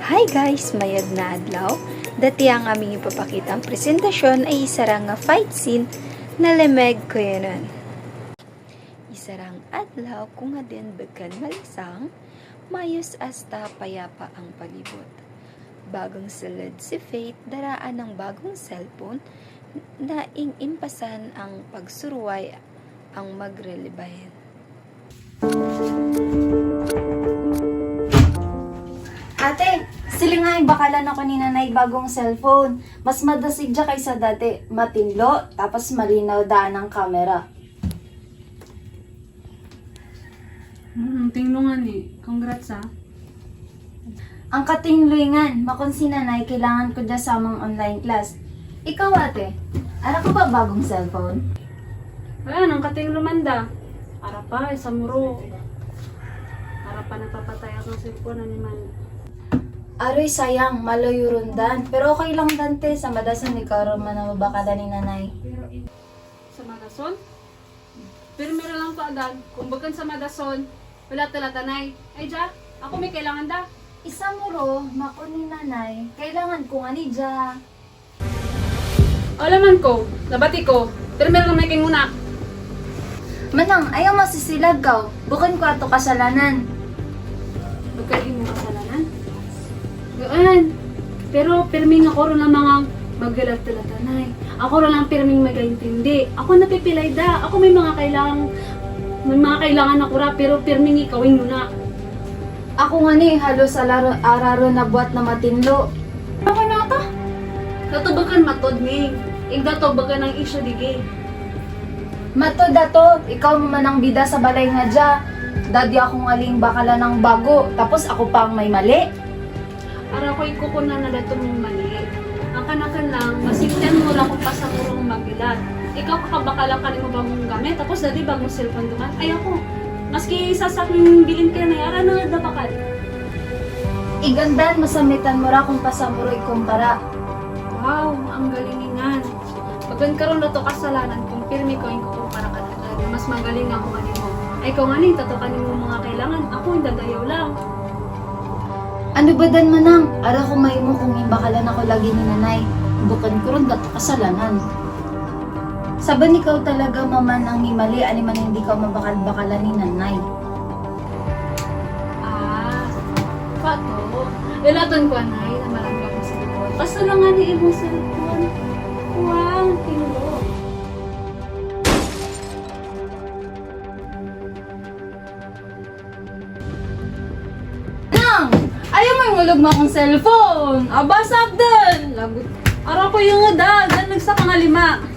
Hi guys! Mayad na adlaw. Dati ang aming ipapakitang presentasyon ay isarang nga fight scene na lemeg ko yanan. Isarang adlaw kung nga din bagkan malisang, mayos hasta payapa ang palibot. Bagong sulod si Faith daraan ng bagong cellphone na impasan ang pagsuruway ang magrelibayan. Ate, silingay bakalan ako ni nanay bagong cellphone. Mas madasig dya kaysa dati. Matinlo, tapos malinaw daan ang camera. Tinglungan eh. Congrats ah. Ang katingluingan, makon si nanay, kailangan ko dya samang online class. Ikaw ate, ara ko ba bagong cellphone? Wala nang kating lumanda. Para pa, sa muro. Para pa napapatay akong cellphone na naman. Aroy sayang, malayo rundan. Pero okay lang dante, sa madasan ikaw rin man ang mabakala ni nanay. Sa Madason? Pero meron lang pa agad. Kung bagan sa Madason, wala talatanay. Ay dya, ako may kailangan da. Isa mo ro, makon ni nanay, kailangan ko nga ni dya. Alaman ko, nabati ko. Pero meron lang may king muna. Manang, ayaw masisilag ka. Bukan ko ato kasalanan. Magkain mo kasalanan. Gaan. Pero pirming ako rin lang mga magalat talatanay. Ako rin lang pirming magaintindi. Ako napipilay da. Ako may mga kailangan ako ra, pero pirming ikawin mo na. Ako nga ni, halos araro na buhat na matinlo. Ako na ata. Natubagan matod ni. Igda to baga ng isyo dige. Mato dato, ikaw man ang bida sa balay nga dya. Daddy akong aling bakala ng bago, tapos ako pa ang may mali. Ara ko ikukunan na dato mong mali. Ang kanakan lang, masinten mo lang kung pasamurong magilat. Ikaw kakabakala ka rin mo bagong gamit, tapos dadi bagong cellphone duman. Ay ako, maski sasaking bilin ka na yara na dabakal. Igandan, masamitan mo ra kung pasamuro ikumpara. Wow, ang galingan. Pagkan karon na to kasalanan kung pirmi ko yung kukumpara ka na. Mas magaling ako nga mo. Ay ikaw nga ning tatukanin mo mga kailangan. Ako yung dadayaw lang. Ano ba dan manang? Ara ko may mo kung imbakalan ako lagi ni nanay. Bukan ko rin dato kasalanan. Saban ikaw talaga maman ang mimali, aliman hindi ka mabakal-bakalan ni nanay. Ah, pato. Ilaton ko anay na marangga ko sa likod. Basta lang nga ni ibong cellphone. Wow, tinuro. Nang! Ayaw mo yung ulog mo akong cellphone! Aba, sabdan! Lagot. Araw ko yung udag. Dan nagsaka nga 5.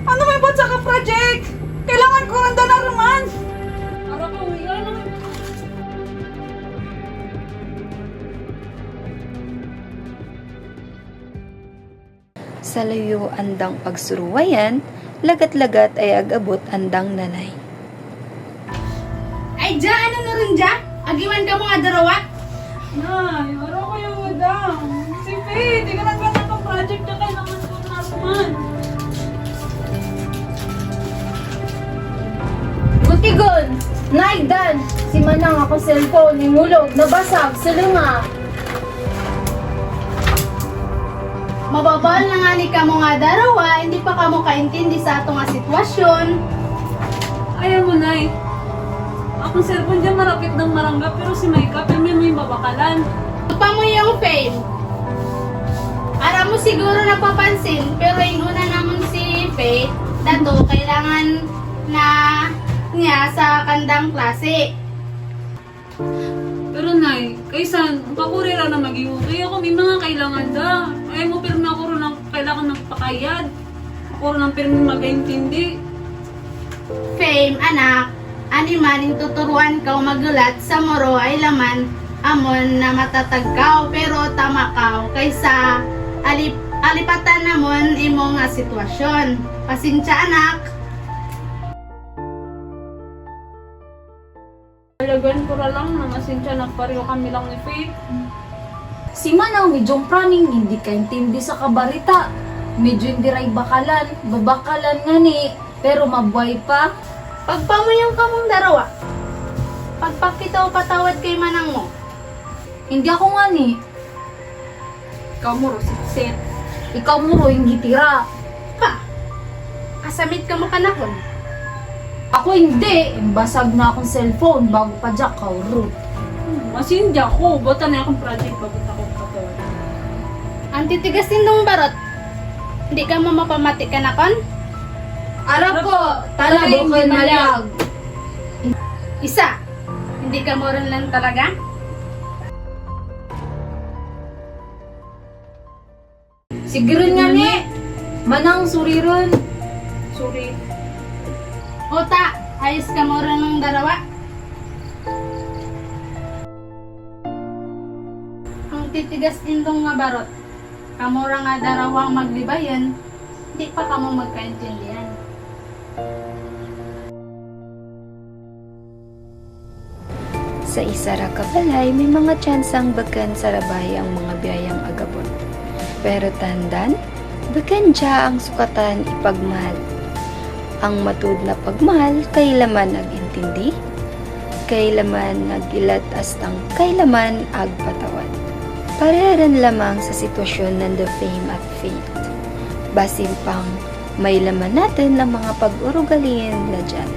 Ano may batsa ka project? Kailangan ko ang naman. Araw ko, uwigan na. Sa layo andang pagsuruwayan, lagat-lagat ay agabot andang nanay. Ay, dya, ano na rin dya? Agiwan ka mo nga darawa? Nay, araw ko yung udag. Si Faye, di ka nagkata ng project na kailangan ko na naman. Gutigon! Naigdan! Si Manang ako cellphone, nimulog, nabasag, silunga. Mababal na nga ni ka mo nga darawa, hindi pa ka mo kaintindi sa ato nga sitwasyon. Ayaw mo, Nay. Akong cellphone dyan marapit ng marangga, pero si Maika, pirmi mo yung babakalan. Pa mo yung fame. Ara mo siguro napapansin, pero yung una naman si Faith, dato kailangan na niya sa kandang klase. Pero Nay, kaysan, pakurira na maging okay ako, may mga kailangan da. Ayaw mo, pirmi ako rin ang kailangan ng pakayad. Ako rin ang pirmi mag-aintindi. Fame, anak, ani maning tuturuan ka magulat sa moro ay laman amon na matatagkaw pero tamakaw kaysa alipatan namon imo nga sitwasyon. Pasensya anak. Talagan ko na lang, nangasensya na pareho kami lang ni Faith. Si Manang medyong praning, hindi ka intindi sa kabarita. Medyo hindi ray bakalan, babakalan nga ni, pero mabuhay pa. Pagpamayang ka mong darawa. Pagpakitaw patawad kay manang mo. Hindi ako nga ni, Ikaw mo, sit. ikaw mo ro hindi tira. Pa, kasamit ka mo kanakon. Ako hindi, basag na akong cellphone bago pa jack ka ro. Masindi ako. Bota na akong project bago ako patawad. Ang titigas nindong barot. Hindi ka mo mapamati kanakon? Ara ko, talaga hindi malyag. Isa, hindi ka mo rin lang talaga? Siguro nga ni, Manang suriron. Sorry. Ota, ayos ka mo rin ng darawa? Ang titigas nindong nga barot. Kamura nga darawang maglibayan, hindi pa kamo magkaintindihan. Sa isa ra ka balay, may mga tsansang bagan sa rabay ang mga biyayang agabon. Pero tandan, bagan siya ang sukatan ipagmahal. Ang matud na pagmahal, kailaman nagintindi, kailaman nagilat astang kailaman agpatawad. Pareran lamang sa sitwasyon ng the fame at fate. Basin pang may laman natin ang mga pag-urugalin na dyan.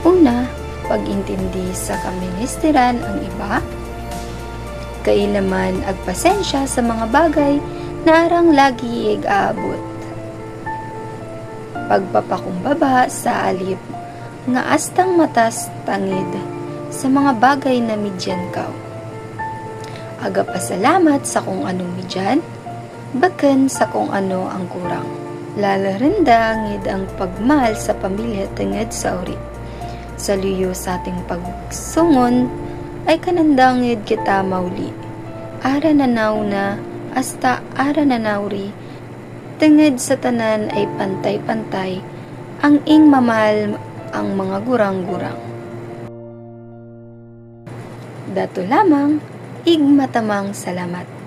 Una, pag-intindi sa kaministeran ang iba. Kailaman agpasensya sa mga bagay na arang lagi aabot. Pagpapakumbaba sa alip nga astang matas tangid sa mga bagay na midyan kao. Aga pasalamat sa kung anong midyan, baken sa kung ano ang kurang. Lalarenda ngid ang pagmahal sa pamilya tenged sa uri. Sa luyo sa ating pagsungon ay kanandangid kita mauli. Ara nanaw na hasta ara nanawri. Tenged sa tanan ay pantay-pantay ang ing mamahal ang mga gurang-gurang. Dato lamang, igmatamang salamat.